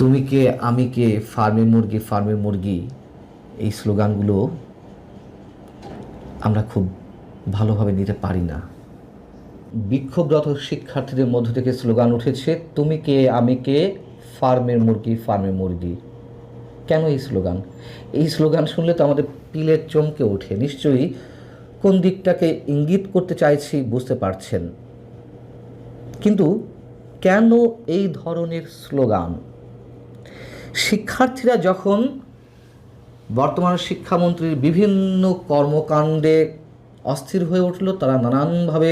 তুমি কে আমি কে ফার্মের মুরগি এই স্লোগানগুলো আমরা খুব ভালোভাবে নিতে পারি না। বিক্ষোভরত শিক্ষার্থীদের মধ্য থেকে স্লোগান উঠেছে, তুমি কে আমি কে ফার্মের মুরগি। কেন এই স্লোগান? এই স্লোগান শুনলে তো আমাদের পিলে চমকে ওঠে। নিশ্চয়ই কোন দিকটাকে ইঙ্গিত করতে চাইছি বুঝতে পারছেন। কিন্তু কেন এই ধরনের স্লোগান? শিক্ষার্থীরা যখন বর্তমান শিক্ষামন্ত্রীর বিভিন্ন কর্মকাণ্ডে অস্থির হয়ে উঠল, তারা নানানভাবে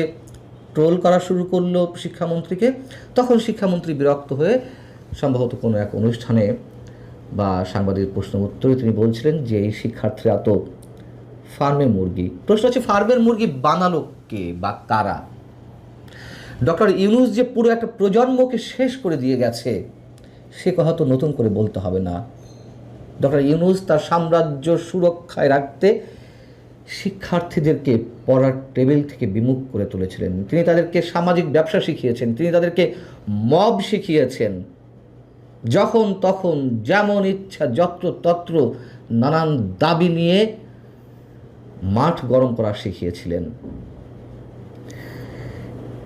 ট্রোল করা শুরু করলো শিক্ষামন্ত্রীকে, তখন শিক্ষামন্ত্রী বিরক্ত হয়ে সম্ভবত কোনো এক অনুষ্ঠানে বা সাংবাদিক প্রশ্ন উত্তরে তিনি বলছিলেন যে এই শিক্ষার্থীরা তো ফার্মের মুরগি। প্রশ্ন হচ্ছে, ফার্মের মুরগি বানালো কে বা কারা? ডক্টর ইউনূস যে পুরো একটা প্রজন্মকে শেষ করে দিয়ে গেছে সে কথা তো নতুন করে বলতে হবে না। ডক্টর ইউনূস তার সাম্রাজ্য সুরক্ষায় রাখতে শিক্ষার্থীদেরকে পড়ার টেবিল থেকে বিমুখ করে তুলেছিলেন। তিনি তাদেরকে সামাজিক ব্যবসা শিখিয়েছেন, তিনি তাদেরকে মব শিখিয়েছেন, যখন তখন যেমন ইচ্ছা যত্রতত্র নানান দাবি নিয়ে মাঠ গরম করা শিখিয়েছিলেন।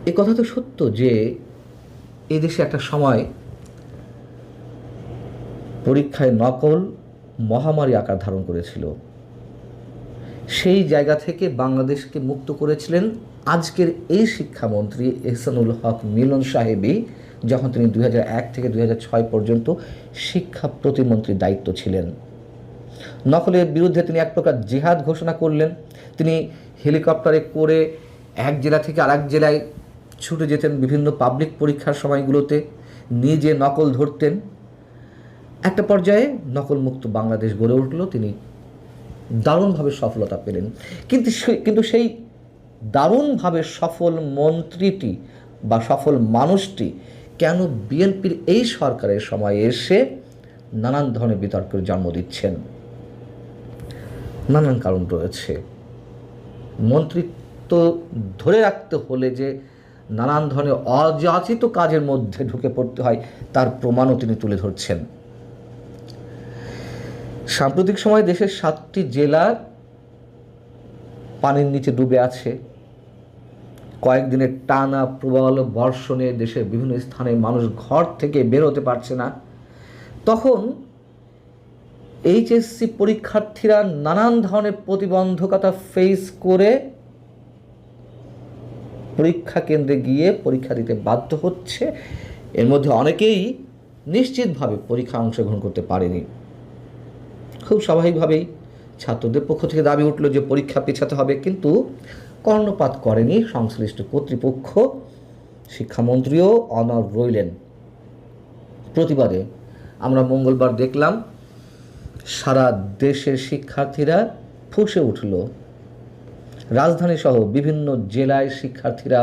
এ কথা তো সত্য যে এই দেশে একটা সময় পরীক্ষায় নকল মহামারী আকার ধারণ করেছিল। সেই জায়গা থেকে বাংলাদেশকে মুক্ত করেছিলেন আজকের এই শিক্ষামন্ত্রী এহসানুল হক মিলন সাহেবই, যখন তিনি 2001 থেকে 2006 পর্যন্ত শিক্ষা প্রতিমন্ত্রীর দায়িত্ব ছিলেন। নকলের বিরুদ্ধে তিনি এক প্রকার জিহাদ ঘোষণা করলেন। তিনি হেলিকপ্টারে করে এক জেলা থেকে আরেক জেলায় ছুটে যেতেন বিভিন্ন পাবলিক পরীক্ষার সময়গুলোতে, নিজে নকল ধরতেন। একটা পর্যায়ে নকলমুক্ত বাংলাদেশ গড়ে উঠল, তিনি দারুণভাবে সফলতা পেলেন। কিন্তু সেই দারুণভাবে সফল মন্ত্রীটি বা সফল মানুষটি কেন বিএনপির এই সরকারের সময়ে এসে নানান ধরনের বিতর্কের জন্ম দিচ্ছেন? নানান কারণ রয়েছে। মন্ত্রিত্ব ধরে রাখতে হলে যে নানান ধরনের অযাচিত কাজের মধ্যে ঢুকে পড়তে হয় তার প্রমাণও তিনি তুলে ধরছেন। সাম্প্রতিক সময়ে দেশের 7টি জেলা পানির নিচে ডুবে আছে। কয়েকদিনের টানা প্রবল বর্ষণে দেশের বিভিন্ন স্থানে মানুষ ঘর থেকে বের হতে পারছে না। তখন এইচএসসি পরীক্ষার্থীরা নানান ধরনের প্রতিবন্ধকতা ফেস করে পরীক্ষা কেন্দ্রে গিয়ে পরীক্ষা দিতে বাধ্য হচ্ছে। এর মধ্যে অনেকেই নিশ্চিতভাবে পরীক্ষা অংশগ্রহণ করতে পারেনি। খুব স্বাভাবিকভাবেই ছাত্রদের পক্ষ থেকে দাবি উঠল যে পরীক্ষা পেছাতে হবে, কিন্তু কর্ণপাত করেনি সংশ্লিষ্ট কর্তৃপক্ষ। শিক্ষামন্ত্রীও অনড় রইলেন। প্রতিবাদে আমরা মঙ্গলবার দেখলাম সারা দেশের শিক্ষার্থীরা ফুঁসে উঠল। রাজধানী সহ বিভিন্ন জেলায় শিক্ষার্থীরা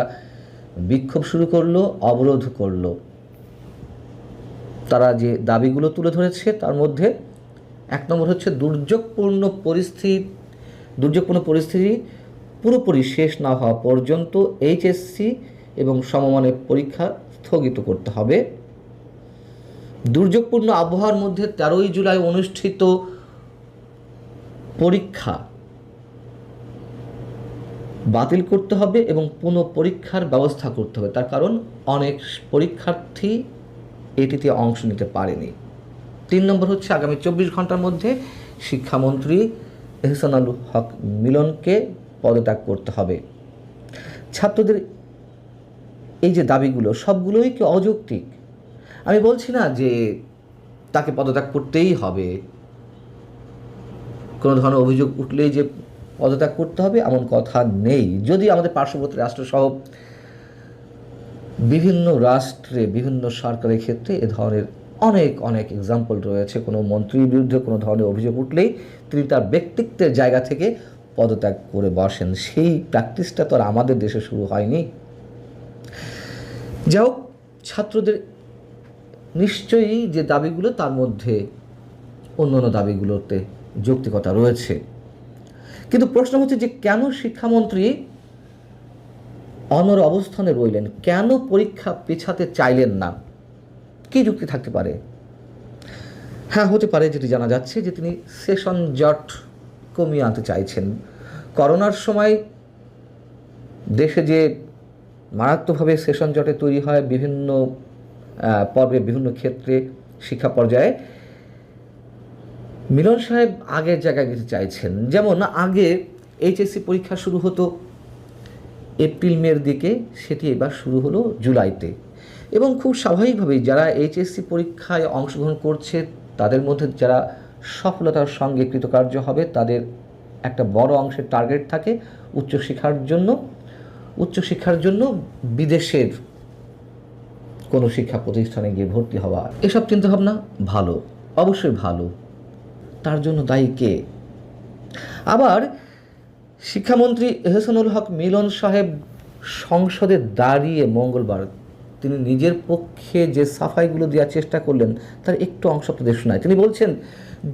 বিক্ষোভ শুরু করলো, অবরোধ করলো। তারা যে দাবিগুলো তুলে ধরেছে তার মধ্যে এক নম্বর হচ্ছে দুর্যোগপূর্ণ পরিস্থিতি পুরোপুরি শেষ না হওয়া পর্যন্ত এইচএসসি এবং সমমানের পরীক্ষা স্থগিত করতে হবে। দুর্যোগপূর্ণ আবহাওয়ার মধ্যে 13ই জুলাই অনুষ্ঠিত পরীক্ষা বাতিল করতে হবে এবং পুনঃ পরীক্ষার ব্যবস্থা করতে হবে। তার কারণ অনেক পরীক্ষার্থী এটিতে অংশ নিতে পারেনি। 3 নম্বর হচ্ছে আগামী 24 ঘন্টার মধ্যে শিক্ষামন্ত্রী এহসানুল হক মিলনকে পদত্যাগ করতে হবে। ছাত্রদের এই যে দাবিগুলো সবগুলোই কি অযৌক্তিক? আমি বলছি না যে তাকে পদত্যাগ করতেই হবে, কোনো ধরনের অভিযোগ উঠলেই যে পদত্যাগ করতে হবে এমন কথা নেই। যদি আমাদের পার্শ্ববর্তী রাষ্ট্রসহ বিভিন্ন রাষ্ট্রে বিভিন্ন সরকারের ক্ষেত্রে এ ধরনের অনেক এক্সাম্পল রয়েছে। কোনো মন্ত্রীর বিরুদ্ধে কোনো ধরনের অভিযোগ উঠলেই তিনি তার ব্যক্তিত্বের জায়গা থেকে পদত্যাগ করে বসেন। সেই প্র্যাকটিসটা তো আর আমাদের দেশে শুরু হয়নি। যাই হোক, ছাত্রদের নিশ্চয়ই যে দাবিগুলো তার মধ্যে অন্যান্য দাবিগুলোতে যৌক্তিকতা রয়েছে, কিন্তু প্রশ্ন হচ্ছে যে কেন শিক্ষামন্ত্রী অনড় অবস্থানে রইলেন? কেন পরীক্ষা পেছাতে চাইলেন না? কী যুক্তি থাকতে পারে? হ্যাঁ, হতে পারে, যেটি জানা যাচ্ছে যে তিনি সেশন জট কমিয়ে আনতে চাইছেন। করোনার সময় দেশে যে মারাত্মকভাবে সেশন জটে তৈরি হয় বিভিন্ন পর্বে, বিভিন্ন ক্ষেত্রে, শিক্ষা পর্যায়ে, মিলন সাহেব আগের জায়গায় যেতে চাইছেন। যেমন আগে এইচএসসি পরীক্ষা শুরু হতো এপ্রিল মের দিকে, সেটি এবার শুরু হলো জুলাইতে। এবং খুব স্বাভাবিকভাবেই যারা এইচএসসি পরীক্ষায় অংশগ্রহণ করছে তাদের মধ্যে যারা সফলতার সঙ্গে কৃতকার্য হবে তাদের একটা বড় অংশের টার্গেট থাকে উচ্চশিক্ষার জন্য বিদেশের কোনো শিক্ষা প্রতিষ্ঠানে গিয়ে ভর্তি হওয়া। এসব চিন্তাভাবনা ভালো, অবশ্যই ভালো। তার জন্য দায়ী কে? আবার শিক্ষামন্ত্রী এহসানুল হক মিলন সাহেব সংসদে দাঁড়িয়ে মঙ্গলবার তিনি নিজের পক্ষে যে সাফাইগুলো দেওয়ার চেষ্টা করলেন তার একটু অংশ আপনাদের শোনায়। তিনি বলছেন,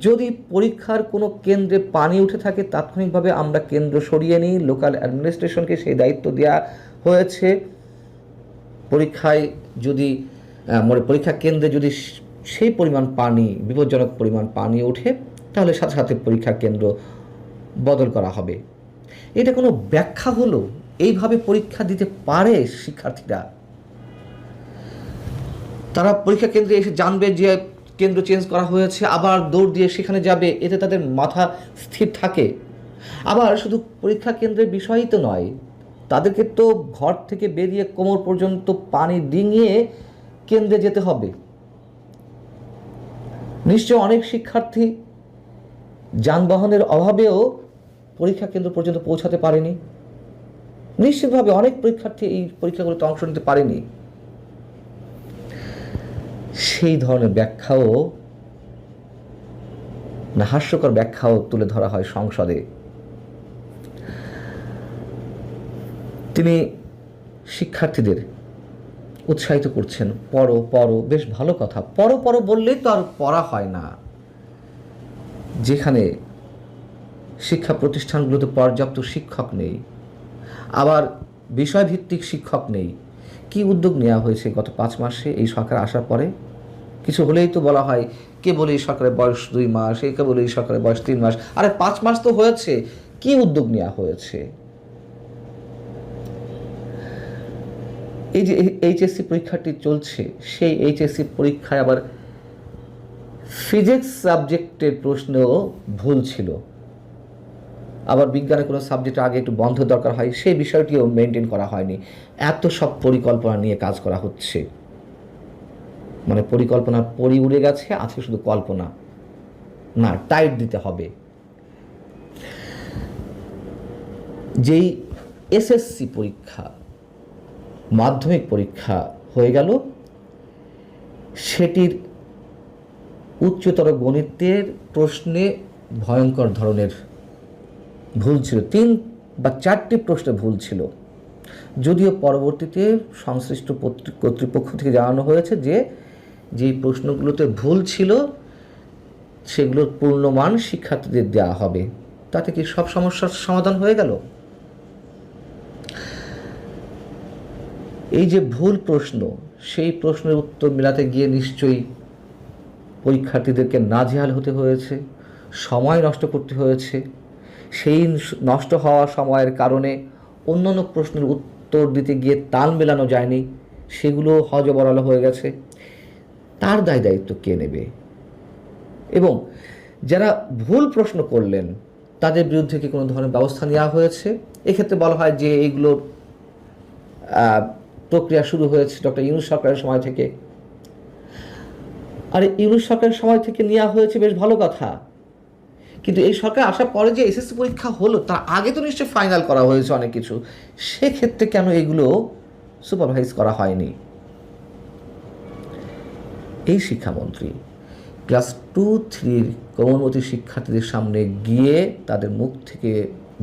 যদি পরীক্ষার কোনো কেন্দ্রে পানি উঠে থাকে তাৎক্ষণিকভাবে আমরা কেন্দ্র সরিয়ে নিই, লোকাল অ্যাডমিনিস্ট্রেশনকে সেই দায়িত্ব দেওয়া হয়েছে। পরীক্ষা কেন্দ্রে যদি সেই পরিমাণ পানি, বিপজ্জনক পরিমাণ পানি ওঠে তাহলে সাথে সাথে পরীক্ষা কেন্দ্র বদল করা হবে। এটা কোনো ব্যাখ্যা হলো? এইভাবে পরীক্ষা দিতে পারে শিক্ষার্থীরা? তারা পরীক্ষা কেন্দ্রে এসে জানবে যে কেন্দ্র চেঞ্জ করা হয়েছে, আবার দৌড় দিয়ে সেখানে যাবে, এতে তাদের মাথা স্থির থাকে? আবার শুধু পরীক্ষা কেন্দ্রের বিষয়ই তো নয়, তাদেরকে তো ঘর থেকে বেরিয়ে কোমর পর্যন্ত পানি ডিঙিয়ে কেন্দ্রে যেতে হবে। নিশ্চয় অনেক শিক্ষার্থী যানবাহনের অভাবেও পরীক্ষা কেন্দ্র পর্যন্ত পৌঁছাতে পারেনি। নিশ্চিতভাবে অনেক পরীক্ষার্থী এই পরীক্ষাগুলোতে অংশ নিতে পারেনি। সেই ধরনের ব্যাখ্যাও না, হাস্যকর ব্যাখ্যাও তুলে ধরা হয় সংসদে। তিনি শিক্ষার্থীদের উৎসাহিত করছেন, পড়ো পড়ো, বেশ ভালো কথা, পড়ো পড়ো বললেই তো আর পড়া হয় না। যেখানে শিক্ষা প্রতিষ্ঠানগুলোতে পর্যাপ্ত শিক্ষক নেই, আবার বিষয়ভিত্তিক শিক্ষক নেই, কি উদ্যোগ নেওয়া হয়েছে গত 5 মাসে এই সরকার আসার পরে? কিছু হলেই তো বলা হয় কেবল এই সরকারের বয়স 2 মাস, কেবল এই সরকারের বয়স 3 মাস। আরে 5 মাস তো হয়েছে, কি উদ্যোগ নেওয়া হয়েছে? এই যে এইচএসসি পরীক্ষাটি চলছে, সেই এইচএসসি পরীক্ষায় আবার ফিজিক্স সাবজেক্টের প্রশ্নেও ভুল ছিল। আবার বিজ্ঞানের কোনো সাবজেক্ট আগে একটু বন্ধ দরকার হয়, সেই বিষয়টিও মেনটেন করা হয়নি। এত সব পরিকল্পনা নিয়ে কাজ করা হচ্ছে, মানে পরিকল্পনার পরি উড়ে গেছে, আছে শুধু কল্পনা। না, টাইট দিতে হবে। যেই এসএসসি পরীক্ষা, মাধ্যমিক পরীক্ষা হয়ে গেল, সেটির উচ্চতর গণিতের প্রশ্নে ভয়ঙ্কর ধরনের ভুল ছিল। 3 বা 4টি প্রশ্নে ভুল ছিল, যদিও পরবর্তীতে সংশ্লিষ্ট কর্তৃপক্ষ থেকে জানানো হয়েছে যে যেই প্রশ্নগুলোতে ভুল ছিল সেগুলোর পূর্ণমান শিক্ষার্থীদের দেওয়া হবে। তাতে কি সব সমস্যার সমাধান হয়ে গেল? এই যে ভুল প্রশ্ন, সেই প্রশ্নের উত্তর মেলাতে গিয়ে নিশ্চয়ই পরীক্ষার্থীদেরকে নাজেহাল হতে হয়েছে, সময় নষ্ট করতে হয়েছে। সেই নষ্ট হওয়া সময়ের কারণে অন্যান্য প্রশ্নের উত্তর দিতে গিয়ে তাল মেলানো যায়নি, সেগুলো হযবরল হয়ে গেছে। তার দায়িত্ব কে নেবে? এবং যারা ভুল প্রশ্ন করলেন তাদের বিরুদ্ধে কি কোনো ধরনের ব্যবস্থা নেওয়া হয়েছে? এক্ষেত্রে বলা হয় যে এইগুলোর প্রক্রিয়া শুরু হয়েছে ডক্টর ইউনূস সরকারের সময় থেকে। আর ইউনূস সরকারের সময় থেকে নেওয়া হয়েছে, বেশ ভালো কথা। কিন্তু এই সরকার আসার পরে যে এসএসসি পরীক্ষা হলো তার আগে তো নিশ্চয়ই ফাইনাল করা হয়েছে অনেক কিছু, সেক্ষেত্রে কেন এগুলো সুপারভাইজ করা হয়নি? এই শিক্ষামন্ত্রী ক্লাস 2-3 কোমলমতি শিক্ষার্থীদের সামনে গিয়ে তাদের মুখ থেকে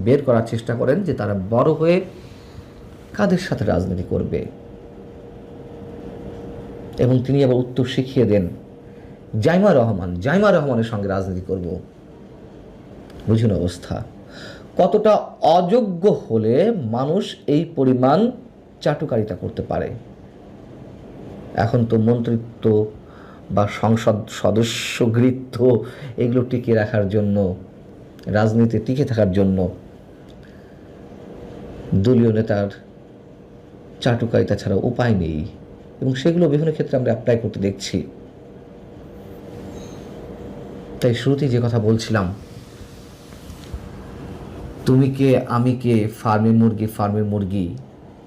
বের করার চেষ্টা করেন যে তারা বড় হয়ে কাদের সাথে রাজনীতি করবে, এবং তিনি আবার উত্তর শিখিয়ে দেন জাইমা রহমানের সঙ্গে রাজনীতি করব। বুঝুন অবস্থা, কতটা অযোগ্য হলে মানুষ এই পরিমাণ চাটুকারিতা করতে পারে। এখন তো মন্ত্রিত্ব, বা সংসদ সদস্যগৃহীত এগুলো টিকিয়ে রাখার জন্য, রাজনীতি টিকে থাকার জন্য দলীয় নেতার চাটুকারিতা ছাড়া উপায় নেই, এবং সেগুলো বিভিন্ন ক্ষেত্রে আমরা অ্যাপ্লাই করতে দেখছি। তাই শুরুতেই যে কথা বলছিলাম, তুমি কে আমি কে, ফার্মের মুরগি